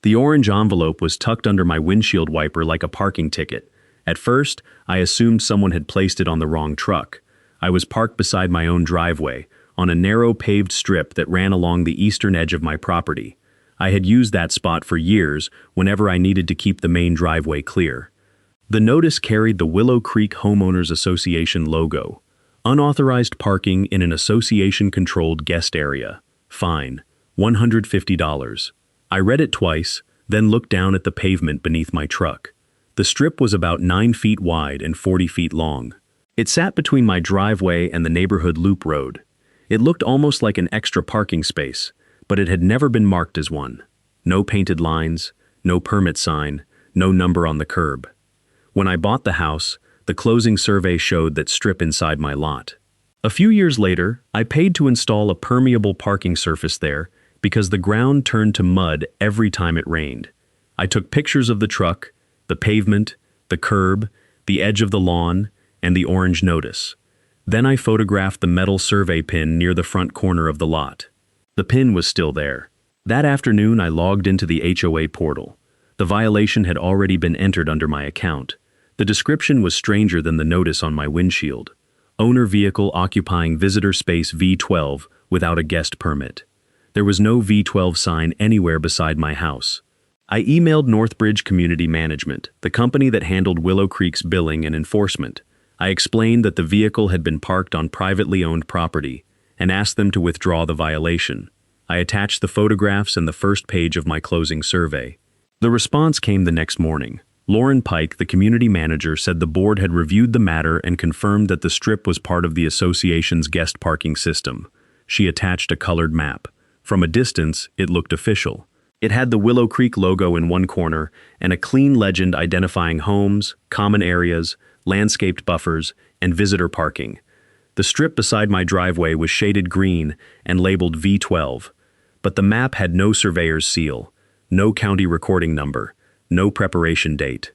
The orange envelope was tucked under my windshield wiper like a parking ticket. At first, I assumed someone had placed it on the wrong truck. I was parked beside my own driveway, on a narrow paved strip that ran along the eastern edge of my property. I had used that spot for years whenever I needed to keep the main driveway clear. The notice carried the Willow Creek Homeowners Association logo. Unauthorized parking in an association-controlled guest area. Fine. $150. I read it twice, then looked down at the pavement beneath my truck. The strip was about 9 feet wide and 40 feet long. It sat between my driveway and the neighborhood loop road. It looked almost like an extra parking space, but it had never been marked as one. No painted lines, no permit sign, no number on the curb. When I bought the house, the closing survey showed that strip inside my lot. A few years later, I paid to install a permeable parking surface there because the ground turned to mud every time it rained. I took pictures of the truck, the pavement, the curb, the edge of the lawn, and the orange notice. Then I photographed the metal survey pin near the front corner of the lot. The pin was still there. That afternoon, I logged into the HOA portal. The violation had already been entered under my account. The description was stranger than the notice on my windshield. Owner vehicle occupying visitor space V12 without a guest permit. There was no V12 sign anywhere beside my house. I emailed Northbridge Community Management, the company that handled Willow Creek's billing and enforcement. I explained that the vehicle had been parked on privately owned property and asked them to withdraw the violation. I attached the photographs and the first page of my closing survey. The response came the next morning. Lauren Pike, the community manager, said the board had reviewed the matter and confirmed that the strip was part of the association's guest parking system. She attached a colored map. From a distance, it looked official. It had the Willow Creek logo in one corner and a clean legend identifying homes, common areas, landscaped buffers, and visitor parking. The strip beside my driveway was shaded green and labeled V12, but the map had no surveyor's seal, no county recording number, no preparation date.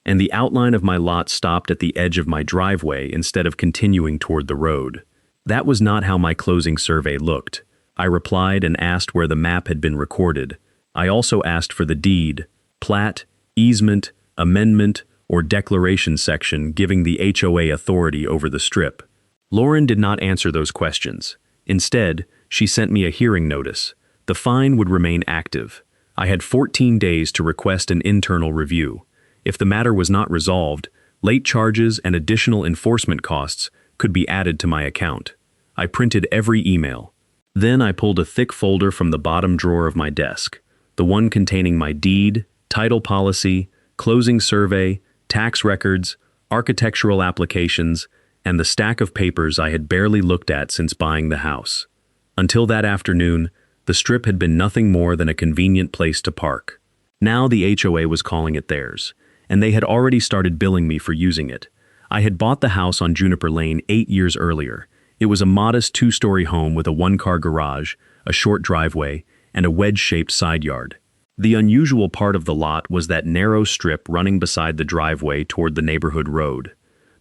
And the outline of my lot stopped at the edge of my driveway instead of continuing toward the road. That was not how my closing survey looked. I replied and asked where the map had been recorded. I also asked for the deed, plat, easement, amendment, or declaration section giving the HOA authority over the strip. Lauren did not answer those questions. Instead, she sent me a hearing notice. The fine would remain active. I had 14 days to request an internal review. If the matter was not resolved, late charges and additional enforcement costs could be added to my account. I printed every email. Then I pulled a thick folder from the bottom drawer of my desk, the one containing my deed, title policy, closing survey, tax records, architectural applications, and the stack of papers I had barely looked at since buying the house. Until that afternoon, the strip had been nothing more than a convenient place to park. Now the HOA was calling it theirs, and they had already started billing me for using it. I had bought the house on Juniper Lane 8 years earlier. It was a modest 2-story home with a 1-car garage, a short driveway, and a wedge-shaped side yard. The unusual part of the lot was that narrow strip running beside the driveway toward the neighborhood road.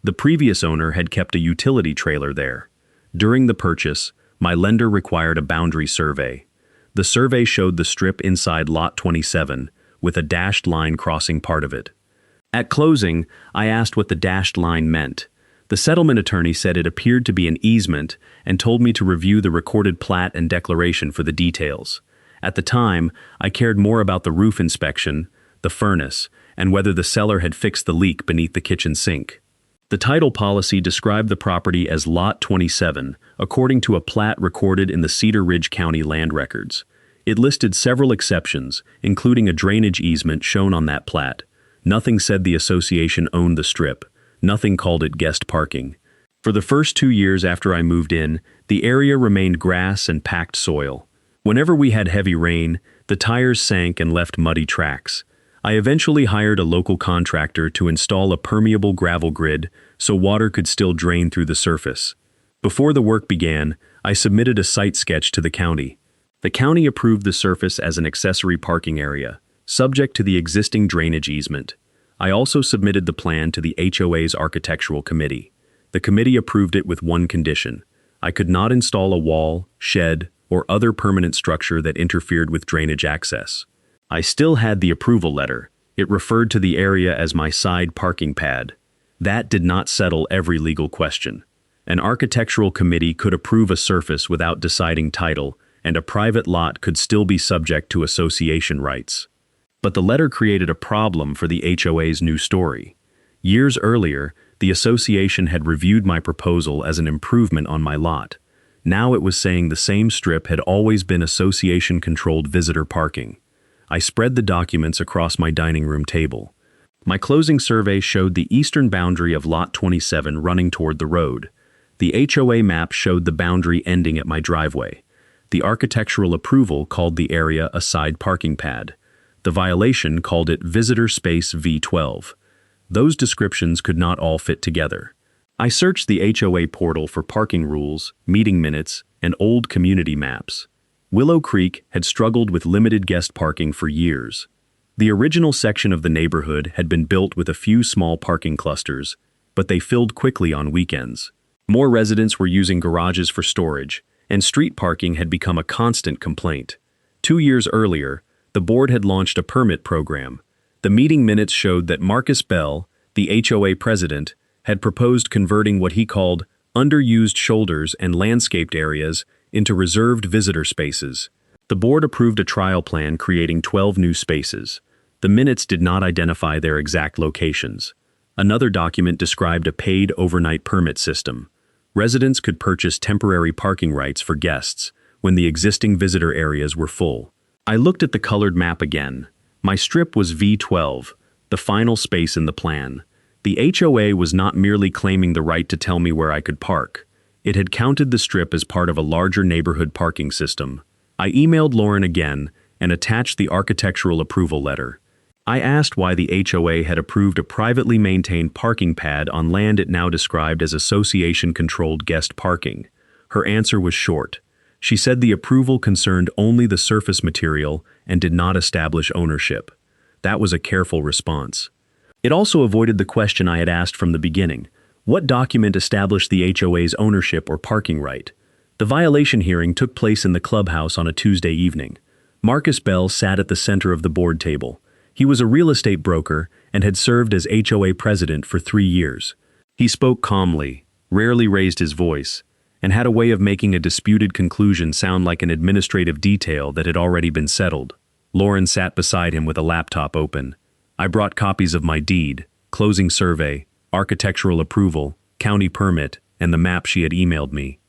The previous owner had kept a utility trailer there. During the purchase, my lender required a boundary survey. The survey showed the strip inside Lot 27, with a dashed line crossing part of it. At closing, I asked what the dashed line meant. The settlement attorney said it appeared to be an easement and told me to review the recorded plat and declaration for the details. At the time, I cared more about the roof inspection, the furnace, and whether the seller had fixed the leak beneath the kitchen sink. The title policy described the property as Lot 27, according to a plat recorded in the Cedar Ridge County land records. It listed several exceptions, including a drainage easement shown on that plat. Nothing said the association owned the strip. Nothing called it guest parking. For the first 2 years after I moved in, the area remained grass and packed soil. Whenever we had heavy rain, the tires sank and left muddy tracks. I eventually hired a local contractor to install a permeable gravel grid so water could still drain through the surface. Before the work began, I submitted a site sketch to the county. The county approved the surface as an accessory parking area, subject to the existing drainage easement. I also submitted the plan to the HOA's architectural committee. The committee approved it with one condition. I could not install a wall, shed, or other permanent structure that interfered with drainage access. I still had the approval letter. It referred to the area as my side parking pad. That did not settle every legal question. An architectural committee could approve a surface without deciding title, and a private lot could still be subject to association rights. But the letter created a problem for the HOA's new story. Years earlier, the association had reviewed my proposal as an improvement on my lot. Now it was saying the same strip had always been association-controlled visitor parking. I spread the documents across my dining room table. My closing survey showed the eastern boundary of Lot 27 running toward the road. The HOA map showed the boundary ending at my driveway. The architectural approval called the area a side parking pad. The violation called it Visitor Space V12. Those descriptions could not all fit together. I searched the HOA portal for parking rules, meeting minutes, and old community maps. Willow Creek had struggled with limited guest parking for years. The original section of the neighborhood had been built with a few small parking clusters, but they filled quickly on weekends. More residents were using garages for storage, and street parking had become a constant complaint. 2 years earlier, the board had launched a permit program. The meeting minutes showed that Marcus Bell, the HOA president, had proposed converting what he called underused shoulders and landscaped areas into reserved visitor spaces. The board approved a trial plan creating 12 new spaces. The minutes did not identify their exact locations. Another document described a paid overnight permit system. Residents could purchase temporary parking rights for guests when the existing visitor areas were full. I looked at the colored map again. My strip was V12, the final space in the plan. The HOA was not merely claiming the right to tell me where I could park. It had counted the strip as part of a larger neighborhood parking system. I emailed Lauren again and attached the architectural approval letter. I asked why the HOA had approved a privately maintained parking pad on land it now described as association-controlled guest parking. Her answer was short. She said the approval concerned only the surface material and did not establish ownership. That was a careful response. It also avoided the question I had asked from the beginning. What document established the HOA's ownership or parking right? The violation hearing took place in the clubhouse on a Tuesday evening. Marcus Bell sat at the center of the board table. He was a real estate broker and had served as HOA president for 3 years. He spoke calmly, rarely raised his voice, and had a way of making a disputed conclusion sound like an administrative detail that had already been settled. Lauren sat beside him with a laptop open. I brought copies of my deed, closing survey, architectural approval, county permit, and the map she had emailed me.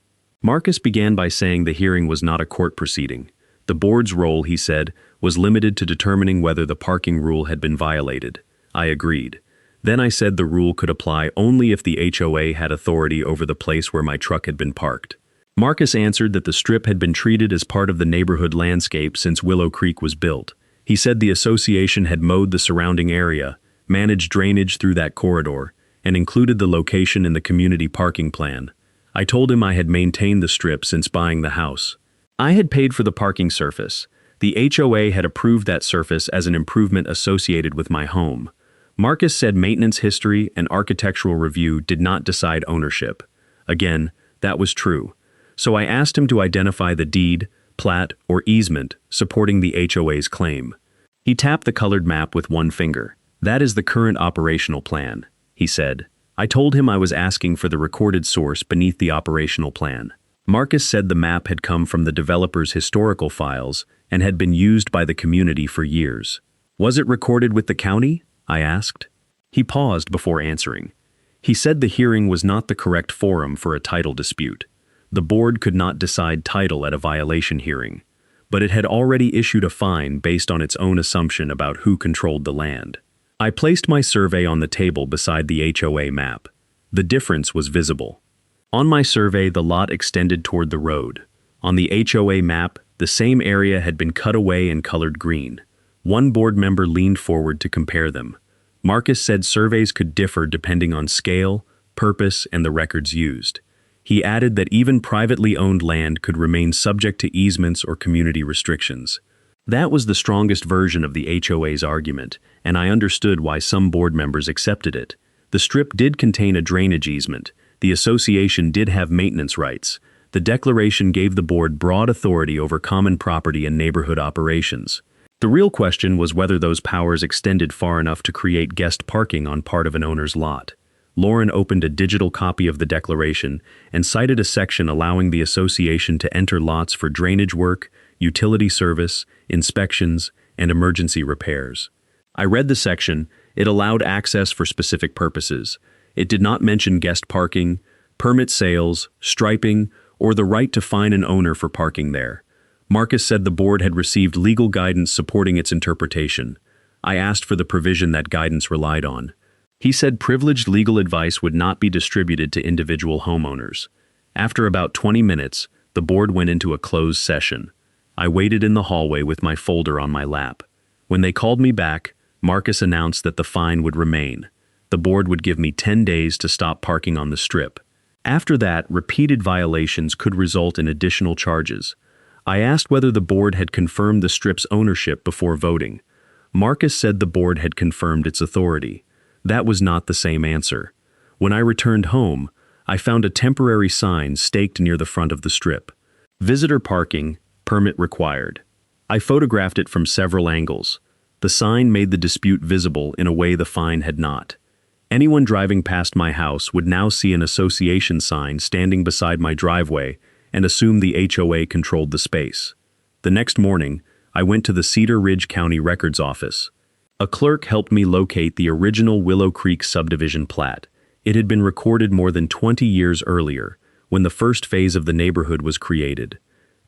Marcus began by saying the hearing was not a court proceeding. The board's role, he said, was limited to determining whether the parking rule had been violated. I agreed. Then I said the rule could apply only if the HOA had authority over the place where my truck had been parked. Marcus answered that the strip had been treated as part of the neighborhood landscape since Willow Creek was built. He said the association had mowed the surrounding area, managed drainage through that corridor, and included the location in the community parking plan. I told him I had maintained the strip since buying the house. I had paid for the parking surface. The HOA had approved that surface as an improvement associated with my home. Marcus said maintenance history and architectural review did not decide ownership. Again, that was true. So I asked him to identify the deed, plat, or easement supporting the HOA's claim. He tapped the colored map with one finger. That is the current operational plan, he said. I told him I was asking for the recorded source beneath the operational plan. Marcus said the map had come from the developer's historical files and had been used by the community for years. Was it recorded with the county? I asked. He paused before answering. He said the hearing was not the correct forum for a title dispute. The board could not decide title at a violation hearing, but it had already issued a fine based on its own assumption about who controlled the land. I placed my survey on the table beside the HOA map. The difference was visible. On my survey, the lot extended toward the road. On the HOA map, the same area had been cut away and colored green. One board member leaned forward to compare them. Marcus said surveys could differ depending on scale, purpose, and the records used. He added that even privately owned land could remain subject to easements or community restrictions. That was the strongest version of the HOA's argument, and I understood why some board members accepted it. The strip did contain a drainage easement. The association did have maintenance rights. The declaration gave the board broad authority over common property and neighborhood operations. The real question was whether those powers extended far enough to create guest parking on part of an owner's lot. Lauren opened a digital copy of the declaration and cited a section allowing the association to enter lots for drainage work, utility service, inspections, and emergency repairs. I read the section. It allowed access for specific purposes. It did not mention guest parking, permit sales, striping, or the right to fine an owner for parking there. Marcus said the board had received legal guidance supporting its interpretation. I asked for the provision that guidance relied on. He said privileged legal advice would not be distributed to individual homeowners. After about 20 minutes, the board went into a closed session. I waited in the hallway with my folder on my lap. When they called me back, Marcus announced that the fine would remain. The board would give me 10 days to stop parking on the strip. After that, repeated violations could result in additional charges. I asked whether the board had confirmed the strip's ownership before voting. Marcus said the board had confirmed its authority. That was not the same answer. When I returned home, I found a temporary sign staked near the front of the strip. Visitor parking, permit required. I photographed it from several angles. The sign made the dispute visible in a way the fine had not. Anyone driving past my house would now see an association sign standing beside my driveway and assume the HOA controlled the space. The next morning, I went to the Cedar Ridge County Records Office. A clerk helped me locate the original Willow Creek Subdivision plat. It had been recorded more than 20 years earlier, when the first phase of the neighborhood was created.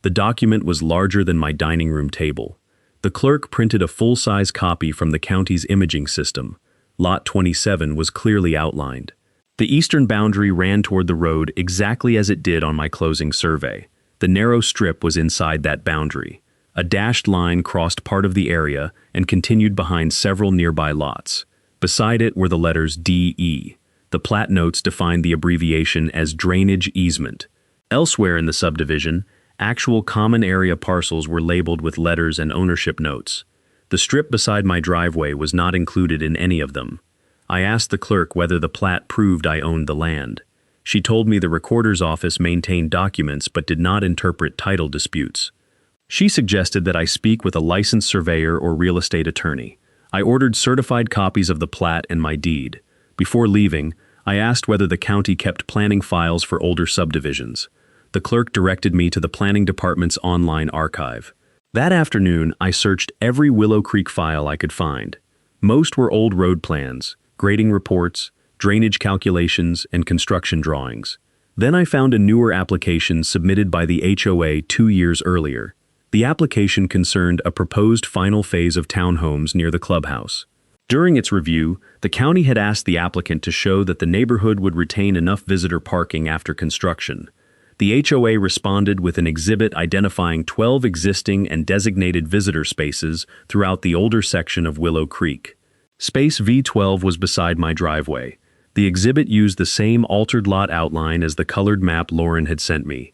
The document was larger than my dining room table. The clerk printed a full-size copy from the county's imaging system. Lot 27 was clearly outlined. The eastern boundary ran toward the road exactly as it did on my closing survey. The narrow strip was inside that boundary. A dashed line crossed part of the area and continued behind several nearby lots. Beside it were the letters DE. The plat notes defined the abbreviation as drainage easement. Elsewhere in the subdivision, actual common area parcels were labeled with letters and ownership notes. The strip beside my driveway was not included in any of them. I asked the clerk whether the plat proved I owned the land. She told me the recorder's office maintained documents but did not interpret title disputes. She suggested that I speak with a licensed surveyor or real estate attorney. I ordered certified copies of the plat and my deed. Before leaving, I asked whether the county kept planning files for older subdivisions. The clerk directed me to the planning department's online archive. That afternoon, I searched every Willow Creek file I could find. Most were old road plans, grading reports, drainage calculations, and construction drawings. Then I found a newer application submitted by the HOA 2 years earlier. The application concerned a proposed final phase of townhomes near the clubhouse. During its review, the county had asked the applicant to show that the neighborhood would retain enough visitor parking after construction. The HOA responded with an exhibit identifying 12 existing and designated visitor spaces throughout the older section of Willow Creek. Space V12 was beside my driveway. The exhibit used the same altered lot outline as the colored map Lauren had sent me.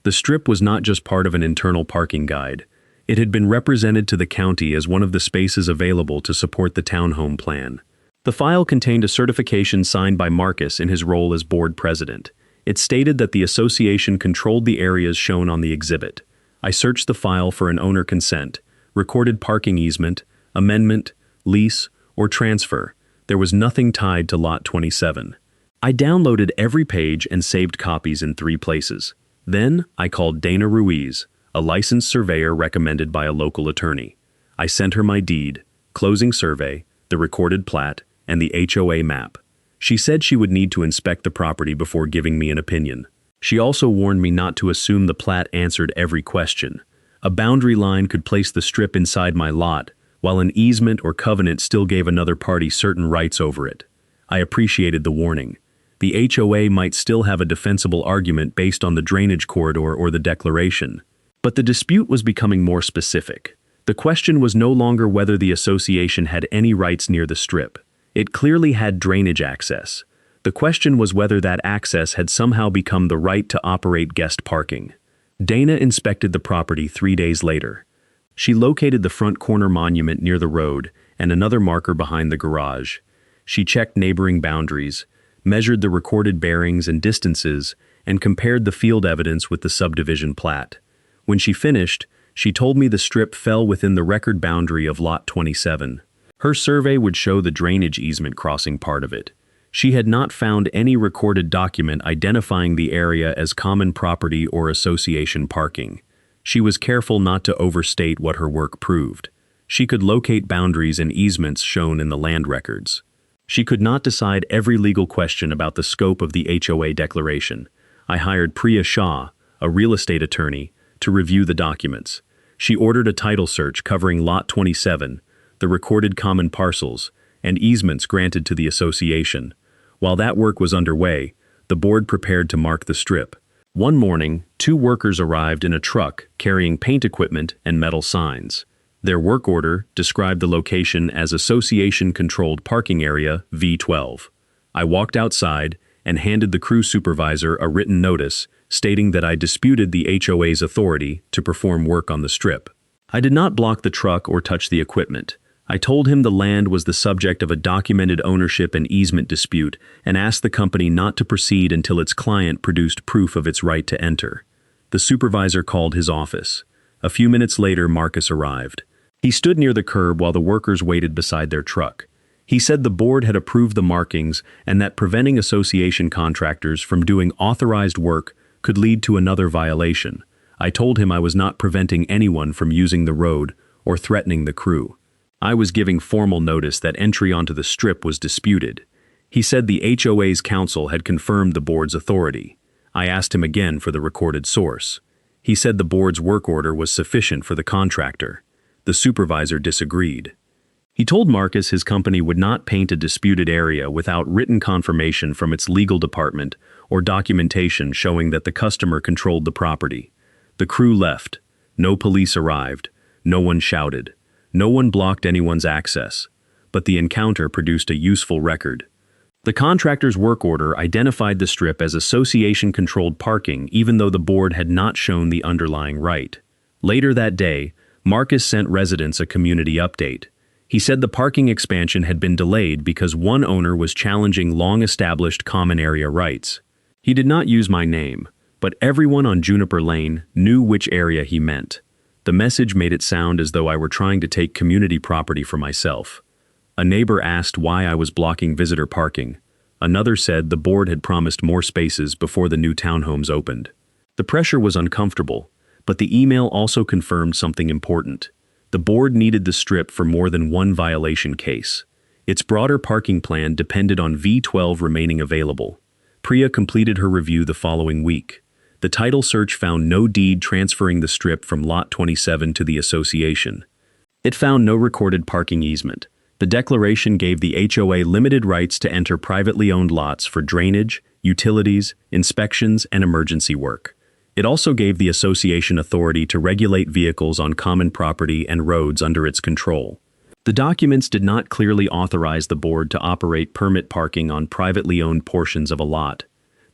The strip was not just part of an internal parking guide. It had been represented to the county as one of the spaces available to support the townhome plan. The file contained a certification signed by Marcus in his role as board president. It stated that the association controlled the areas shown on the exhibit. I searched the file for an owner consent, recorded parking easement, amendment, lease, or transfer. There was nothing tied to Lot 27. I downloaded every page and saved copies in 3 places. Then I called Dana Ruiz, a licensed surveyor recommended by a local attorney. I sent her my deed, closing survey, the recorded plat, and the HOA map. She said she would need to inspect the property before giving me an opinion. She also warned me not to assume the plat answered every question. A boundary line could place the strip inside my lot, while an easement or covenant still gave another party certain rights over it. I appreciated the warning. The HOA might still have a defensible argument based on the drainage corridor or the declaration. But the dispute was becoming more specific. The question was no longer whether the association had any rights near the strip. It clearly had drainage access. The question was whether that access had somehow become the right to operate guest parking. Dana inspected the property 3 days later. She located the front corner monument near the road and another marker behind the garage. She checked neighboring boundaries, measured the recorded bearings and distances, and compared the field evidence with the subdivision plat. When she finished, She told me the strip fell within the record boundary of Lot 27. Her survey would show the drainage easement crossing part of it. She had not found any recorded document identifying the area as common property or association parking. She was careful not to overstate what her work proved. She could locate boundaries and easements shown in the land records. She could not decide every legal question about the scope of the HOA declaration. I hired Priya Shah, a real estate attorney, to review the documents. She ordered a title search covering Lot 27, the recorded common parcels, and easements granted to the association. While that work was underway, the board prepared to mark the strip. One morning, 2 workers arrived in a truck carrying paint equipment and metal signs. Their work order described the location as Association-Controlled Parking Area V12. I walked outside and handed the crew supervisor a written notice stating that I disputed the HOA's authority to perform work on the strip. I did not block the truck or touch the equipment. I told him the land was the subject of a documented ownership and easement dispute and asked the company not to proceed until its client produced proof of its right to enter. The supervisor called his office. A few minutes later, Marcus arrived. He stood near the curb while the workers waited beside their truck. He said the board had approved the markings and that preventing association contractors from doing authorized work could lead to another violation. I told him I was not preventing anyone from using the road or threatening the crew. I was giving formal notice that entry onto the strip was disputed. He said the HOA's counsel had confirmed the board's authority. I asked him again for the recorded source. He said the board's work order was sufficient for the contractor. The supervisor disagreed. He told Marcus his company would not paint a disputed area without written confirmation from its legal department or documentation showing that the customer controlled the property. The crew left. No police arrived. No one shouted. No one blocked anyone's access. But the encounter produced a useful record. The contractor's work order identified the strip as association-controlled parking even though the board had not shown the underlying right. Later that day, Marcus sent residents a community update. He said the parking expansion had been delayed because one owner was challenging long-established common area rights. He did not use my name, but everyone on Juniper Lane knew which area he meant. The message made it sound as though I were trying to take community property for myself. A neighbor asked why I was blocking visitor parking. Another said the board had promised more spaces before the new townhomes opened. The pressure was uncomfortable, but the email also confirmed something important. The board needed the strip for more than one violation case. Its broader parking plan depended on V12 remaining available. Priya completed her review the following week. The title search found no deed transferring the strip from Lot 27 to the association. It found no recorded parking easement. The declaration gave the HOA limited rights to enter privately owned lots for drainage, utilities, inspections, and emergency work. It also gave the association authority to regulate vehicles on common property and roads under its control. The documents did not clearly authorize the board to operate permit parking on privately owned portions of a lot.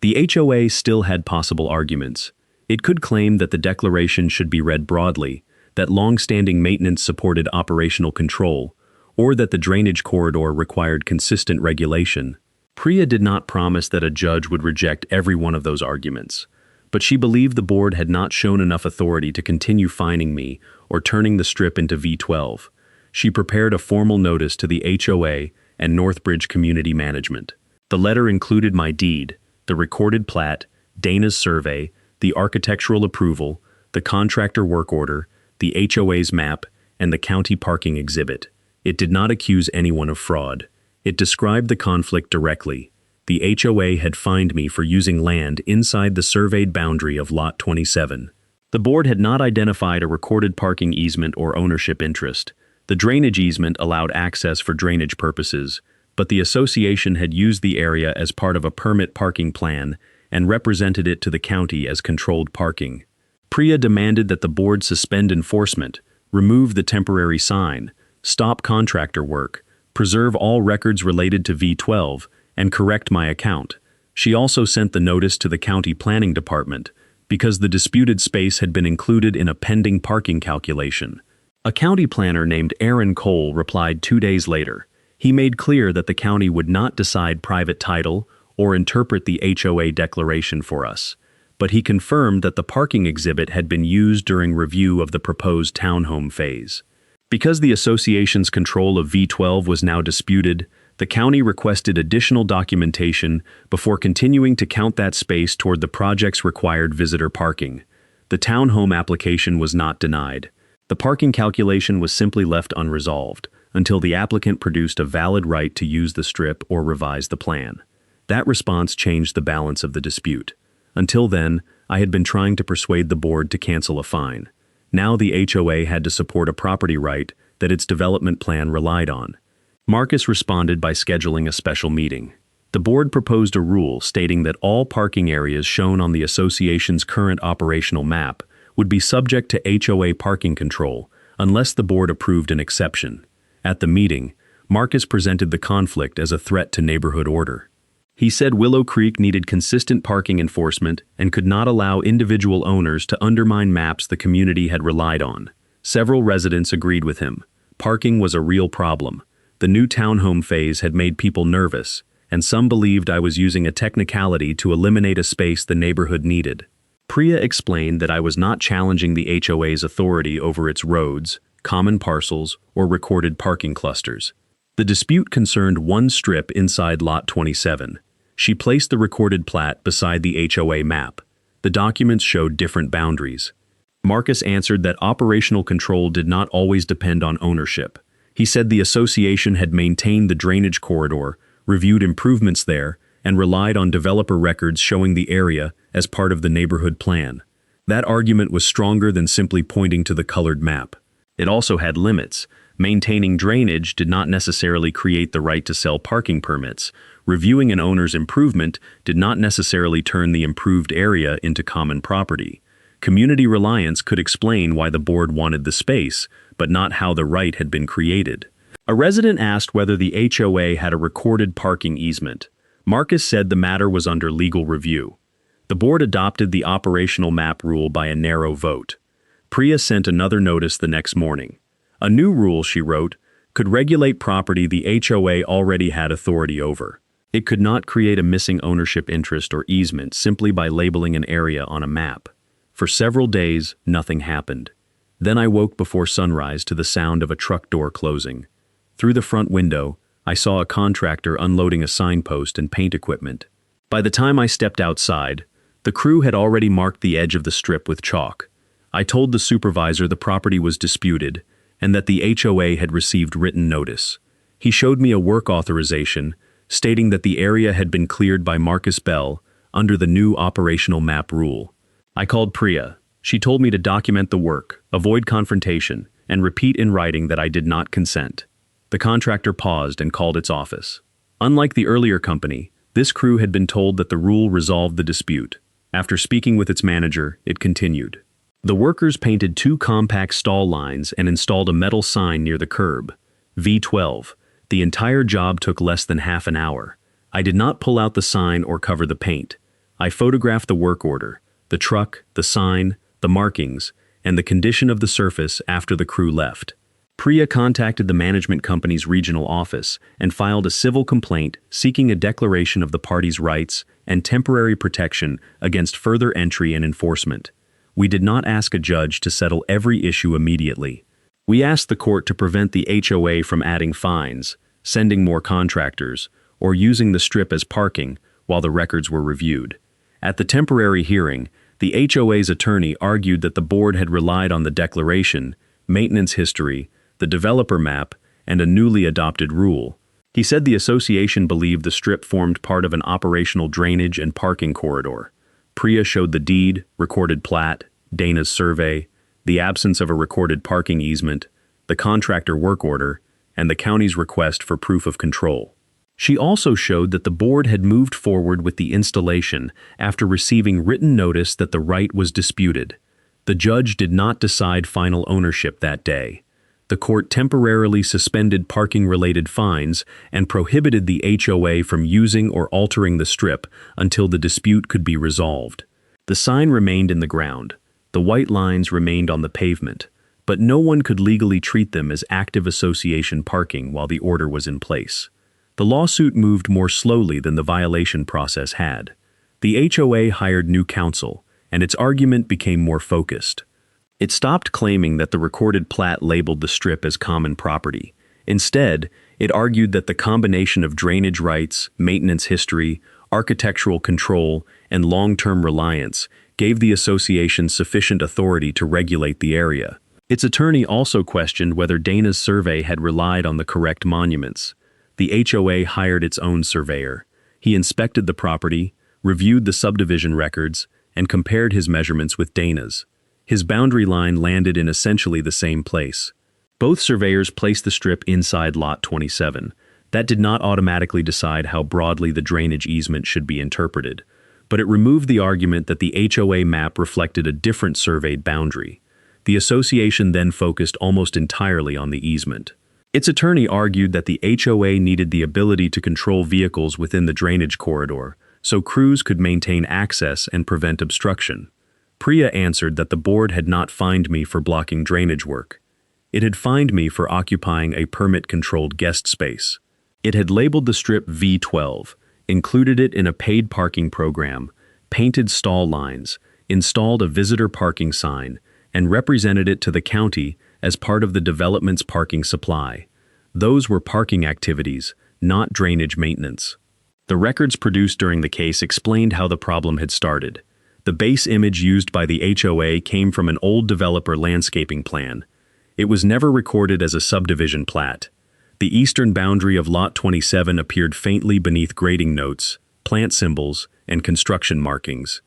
The HOA still had possible arguments. It could claim that the declaration should be read broadly, that long-standing maintenance supported operational control, or that the drainage corridor required consistent regulation. Priya did not promise that a judge would reject every one of those arguments, but she believed the board had not shown enough authority to continue fining me or turning the strip into V12. She prepared a formal notice to the HOA and Northbridge Community Management. The letter included my deed, the recorded plat, Dana's survey, the architectural approval, the contractor work order, the HOA's map, and the county parking exhibit. It did not accuse anyone of fraud. It described the conflict directly. The HOA had fined me for using land inside the surveyed boundary of Lot 27. The board had not identified a recorded parking easement or ownership interest. The drainage easement allowed access for drainage purposes, but the association had used the area as part of a permit parking plan and represented it to the county as controlled parking. Priya demanded that the board suspend enforcement, remove the temporary sign, stop contractor work, preserve all records related to V12, and correct my account. She also sent the notice to the county planning department because the disputed space had been included in a pending parking calculation. A county planner named Aaron Cole replied 2 days later. He made clear that the county would not decide private title or interpret the HOA declaration for us. but he confirmed that the parking exhibit had been used during review of the proposed townhome phase. Because the association's control of V12 was now disputed, the county requested additional documentation before continuing to count that space toward the project's required visitor parking. The townhome application was not denied. The parking calculation was simply left unresolved until the applicant produced a valid right to use the strip or revise the plan. That response changed the balance of the dispute. Until then, I had been trying to persuade the board to cancel a fine. Now the HOA had to support a property right that its development plan relied on. Marcus responded by scheduling a special meeting. The board proposed a rule stating that all parking areas shown on the association's current operational map would be subject to HOA parking control unless the board approved an exception. At the meeting, Marcus presented the conflict as a threat to neighborhood order. He said Willow Creek needed consistent parking enforcement and could not allow individual owners to undermine maps the community had relied on. Several residents agreed with him. Parking was a real problem. The new townhome phase had made people nervous, and some believed I was using a technicality to eliminate a space the neighborhood needed. Priya explained that I was not challenging the HOA's authority over its roads, common parcels, or recorded parking clusters. The dispute concerned one strip inside Lot 27. She placed the recorded plat beside the HOA map. The documents showed different boundaries. Marcus answered that operational control did not always depend on ownership. He said the association had maintained the drainage corridor, reviewed improvements there, and relied on developer records showing the area as part of the neighborhood plan. That argument was stronger than simply pointing to the colored map. It also had limits. Maintaining drainage did not necessarily create the right to sell parking permits. Reviewing an owner's improvement did not necessarily turn the improved area into common property. Community reliance could explain why the board wanted the space, but not how the right had been created. A resident asked whether the HOA had a recorded parking easement. Marcus said the matter was under legal review. The board adopted the operational map rule by a narrow vote. Priya sent another notice the next morning. A new rule, she wrote, could regulate property the HOA already had authority over. It could not create a missing ownership interest or easement simply by labeling an area on a map. For several days, nothing happened. Then I woke before sunrise to the sound of a truck door closing. Through the front window, I saw a contractor unloading a signpost and paint equipment. By the time I stepped outside, the crew had already marked the edge of the strip with chalk. I told the supervisor the property was disputed and that the HOA had received written notice. He showed me a work authorization stating that the area had been cleared by Marcus Bell under the new operational map rule. I called Priya. She told me to document the work, avoid confrontation, and repeat in writing that I did not consent. The contractor paused and called its office. Unlike the earlier company, this crew had been told that the rule resolved the dispute. After speaking with its manager, it continued. The workers painted 2 compact stall lines and installed a metal sign near the curb. V12. The entire job took less than half an hour. I did not pull out the sign or cover the paint. I photographed the work order, the truck, the sign, the markings, and the condition of the surface after the crew left. Priya contacted the management company's regional office and filed a civil complaint seeking a declaration of the parties' rights and temporary protection against further entry and enforcement. We did not ask a judge to settle every issue immediately. We asked the court to prevent the HOA from adding fines, sending more contractors, or using the strip as parking while the records were reviewed. At the temporary hearing, the HOA's attorney argued that the board had relied on the declaration, maintenance history, the developer map, and a newly adopted rule. He said the association believed the strip formed part of an operational drainage and parking corridor. Priya showed the deed, recorded plat, Dana's survey, the absence of a recorded parking easement, the contractor work order, and the county's request for proof of control. She also showed that the board had moved forward with the installation after receiving written notice that the right was disputed. The judge did not decide final ownership that day. The court temporarily suspended parking-related fines and prohibited the HOA from using or altering the strip until the dispute could be resolved. The sign remained in the ground. The white lines remained on the pavement, but no one could legally treat them as active association parking while the order was in place. The lawsuit moved more slowly than the violation process had. The HOA hired new counsel, and its argument became more focused. It stopped claiming that the recorded plat labeled the strip as common property. Instead, it argued that the combination of drainage rights, maintenance history, architectural control, and long-term reliance gave the association sufficient authority to regulate the area. Its attorney also questioned whether Dana's survey had relied on the correct monuments. The HOA hired its own surveyor. He inspected the property, reviewed the subdivision records, and compared his measurements with Dana's. His boundary line landed in essentially the same place. Both surveyors placed the strip inside Lot 27. That did not automatically decide how broadly the drainage easement should be interpreted, but it removed the argument that the HOA map reflected a different surveyed boundary. The association then focused almost entirely on the easement. Its attorney argued that the HOA needed the ability to control vehicles within the drainage corridor, so crews could maintain access and prevent obstruction. Priya answered that the board had not fined me for blocking drainage work. It had fined me for occupying a permit-controlled guest space. It had labeled the strip V12, included it in a paid parking program, painted stall lines, installed a visitor parking sign, and represented it to the county as part of the development's parking supply. Those were parking activities, not drainage maintenance. The records produced during the case explained how the problem had started. The base image used by the HOA came from an old developer landscaping plan. It was never recorded as a subdivision plat. The eastern boundary of Lot 27 appeared faintly beneath grading notes, plant symbols, and construction markings.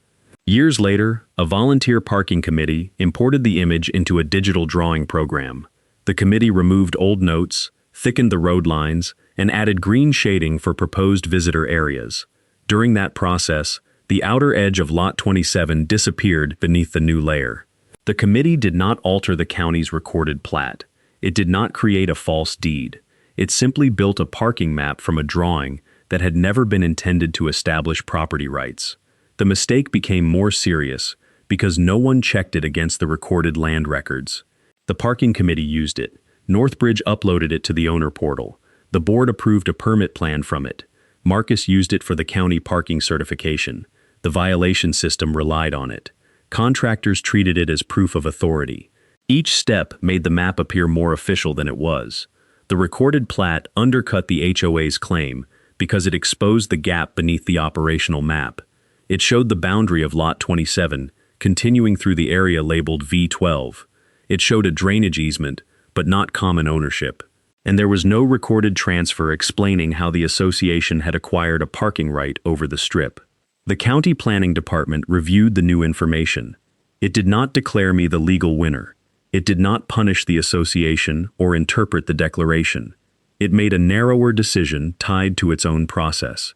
Years later, a volunteer parking committee imported the image into a digital drawing program. The committee removed old notes, thickened the road lines, and added green shading for proposed visitor areas. During that process, the outer edge of Lot 27 disappeared beneath the new layer. The committee did not alter the county's recorded plat. It did not create a false deed. It simply built a parking map from a drawing that had never been intended to establish property rights. The mistake became more serious because no one checked it against the recorded land records. The parking committee used it. Northbridge uploaded it to the owner portal. The board approved a permit plan from it. Marcus used it for the county parking certification. The violation system relied on it. Contractors treated it as proof of authority. Each step made the map appear more official than it was. The recorded plat undercut the HOA's claim because it exposed the gap beneath the operational map. It showed the boundary of Lot 27, continuing through the area labeled V12. It showed a drainage easement, but not common ownership. And there was no recorded transfer explaining how the association had acquired a parking right over the strip. The county planning department reviewed the new information. It did not declare me the legal winner. It did not punish the association or interpret the declaration. It made a narrower decision tied to its own process.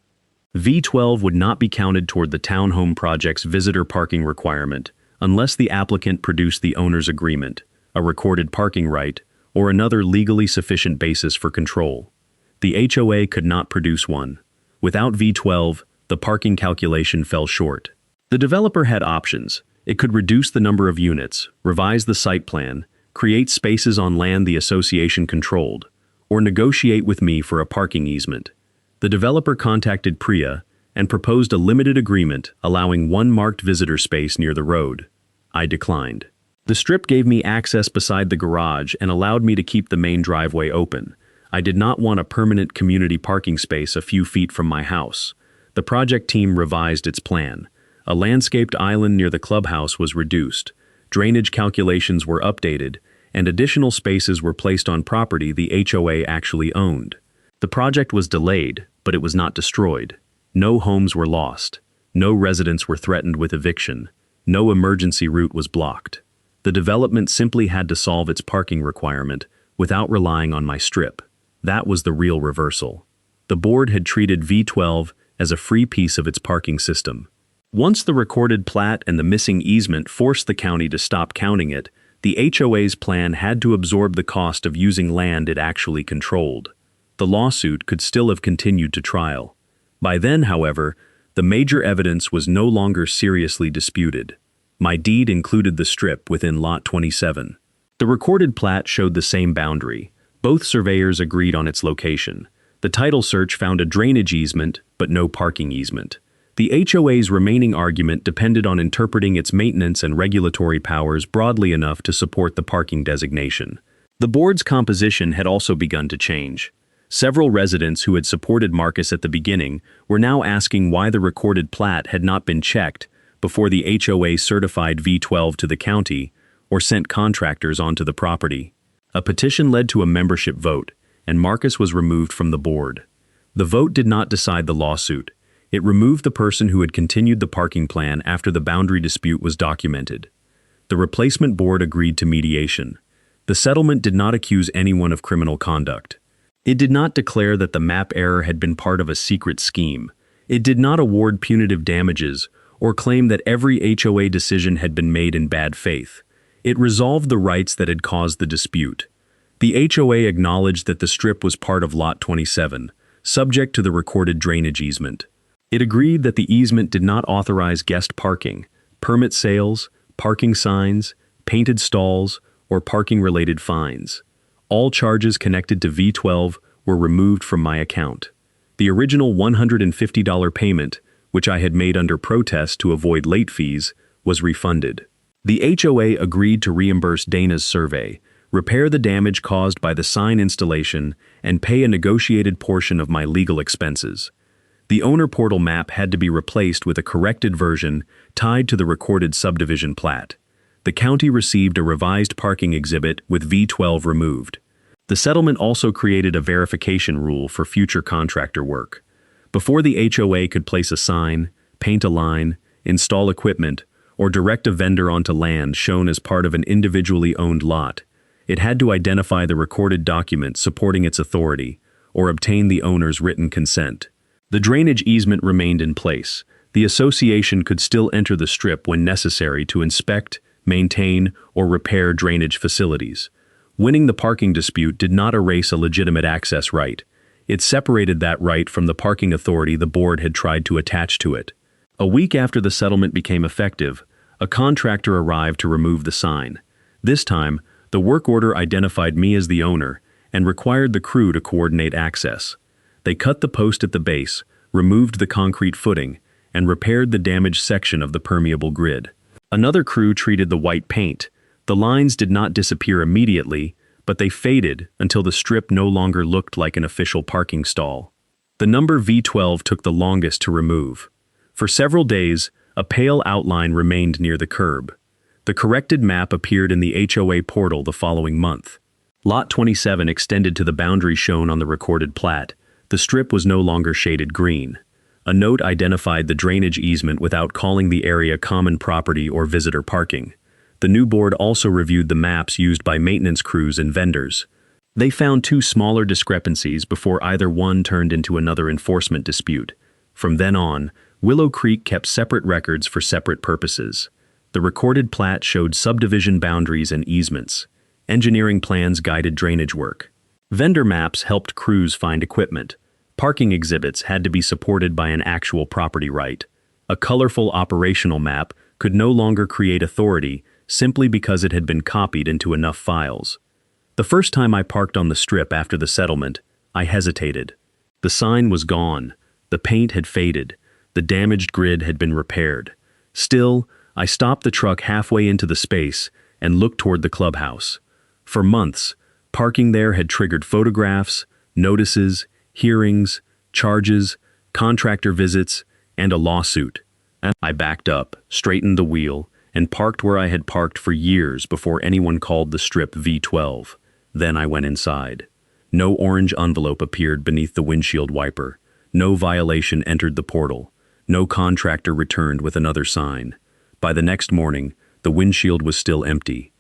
V12 would not be counted toward the townhome project's visitor parking requirement unless the applicant produced the owner's agreement, a recorded parking right, or another legally sufficient basis for control. The HOA could not produce one. Without V12, the parking calculation fell short. The developer had options. It could reduce the number of units, revise the site plan, create spaces on land the association controlled, or negotiate with me for a parking easement. The developer contacted Priya and proposed a limited agreement allowing one marked visitor space near the road. I declined. The strip gave me access beside the garage and allowed me to keep the main driveway open. I did not want a permanent community parking space a few feet from my house. The project team revised its plan. A landscaped island near the clubhouse was reduced, drainage calculations were updated, and additional spaces were placed on property the HOA actually owned. The project was delayed, but it was not destroyed. No homes were lost. No residents were threatened with eviction. No emergency route was blocked. The development simply had to solve its parking requirement without relying on my strip. That was the real reversal. The board had treated V12 as a free piece of its parking system. Once the recorded plat and the missing easement forced the county to stop counting it, the HOA's plan had to absorb the cost of using land it actually controlled. The lawsuit could still have continued to trial. By then, however, the major evidence was no longer seriously disputed. My deed included the strip within Lot 27. The recorded plat showed the same boundary. Both surveyors agreed on its location. The title search found a drainage easement, but no parking easement. The HOA's remaining argument depended on interpreting its maintenance and regulatory powers broadly enough to support the parking designation. The board's composition had also begun to change. Several residents who had supported Marcus at the beginning were now asking why the recorded plat had not been checked before the HOA certified V12 to the county or sent contractors onto the property. A petition led to a membership vote, and Marcus was removed from the board. The vote did not decide the lawsuit. It removed the person who had continued the parking plan after the boundary dispute was documented. The replacement board agreed to mediation. The settlement did not accuse anyone of criminal conduct. It did not declare that the map error had been part of a secret scheme. It did not award punitive damages or claim that every HOA decision had been made in bad faith. It resolved the rights that had caused the dispute. The HOA acknowledged that the strip was part of Lot 27, subject to the recorded drainage easement. It agreed that the easement did not authorize guest parking, permit sales, parking signs, painted stalls, or parking-related fines. All charges connected to V12 were removed from my account. The original $150 payment, which I had made under protest to avoid late fees, was refunded. The HOA agreed to reimburse Dana's survey, repair the damage caused by the sign installation, and pay a negotiated portion of my legal expenses. The owner portal map had to be replaced with a corrected version tied to the recorded subdivision plat. The county received a revised parking exhibit with V12 removed. The settlement also created a verification rule for future contractor work. Before the HOA could place a sign, paint a line, install equipment, or direct a vendor onto land shown as part of an individually owned lot, it had to identify the recorded document supporting its authority or obtain the owner's written consent. The drainage easement remained in place. The association could still enter the strip when necessary to inspect, maintain, or repair drainage facilities. Winning the parking dispute did not erase a legitimate access right. It separated that right from the parking authority the board had tried to attach to it. A week after the settlement became effective, a contractor arrived to remove the sign. This time, the work order identified me as the owner and required the crew to coordinate access. They cut the post at the base, removed the concrete footing, and repaired the damaged section of the permeable grid. Another crew treated the white paint. The lines did not disappear immediately, but they faded until the strip no longer looked like an official parking stall. The number V12 took the longest to remove. For several days, a pale outline remained near the curb. The corrected map appeared in the HOA portal the following month. Lot 27 extended to the boundary shown on the recorded plat. The strip was no longer shaded green. A note identified the drainage easement without calling the area common property or visitor parking. The new board also reviewed the maps used by maintenance crews and vendors. They found two smaller discrepancies before either one turned into another enforcement dispute. From then on, Willow Creek kept separate records for separate purposes. The recorded plat showed subdivision boundaries and easements. Engineering plans guided drainage work. Vendor maps helped crews find equipment. Parking exhibits had to be supported by an actual property right. A colorful operational map could no longer create authority simply because it had been copied into enough files. The first time I parked on the strip after the settlement, I hesitated. The sign was gone. The paint had faded. The damaged grid had been repaired. Still, I stopped the truck halfway into the space and looked toward the clubhouse. For months, parking there had triggered photographs, notices, hearings, charges, contractor visits, and a lawsuit. I backed up, straightened the wheel, and parked where I had parked for years before anyone called the strip V12. Then I went inside. No orange envelope appeared beneath the windshield wiper. No violation entered the portal. No contractor returned with another sign. By the next morning, the windshield was still empty.